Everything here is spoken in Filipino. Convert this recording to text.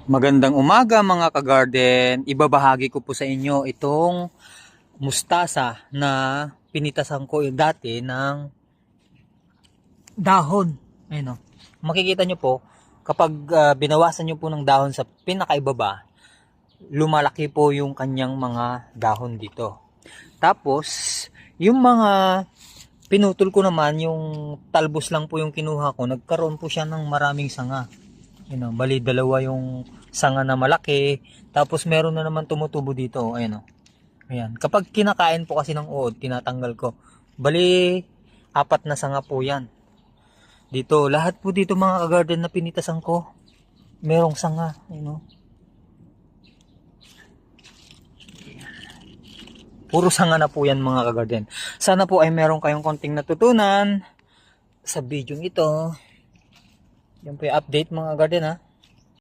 Magandang umaga mga ka-garden. Ibabahagi ko po sa inyo itong mustasa na pinitasan ko dati ng dahon. Ayun o. Makikita nyo po, kapag binawasan nyo po ng dahon sa pinakaibaba, lumalaki po yung kanyang mga dahon dito. Tapos, yung mga pinutol ko naman, yung talbos lang po yung kinuha ko, nagkaroon po siya ng maraming sanga. Bali dalawa yung sanga na malaki, tapos meron na naman tumutubo dito. Ayan. Kapag kinakain po kasi ng uod, tinatanggal ko. Bali, apat na sanga po yan. Dito, lahat po dito mga ka-garden na pinitasan ko, merong sanga. Puro sanga na po yan mga ka-garden. Sana po ay meron kayong konting natutunan sa video ito. Yan po yung update mga garden ha.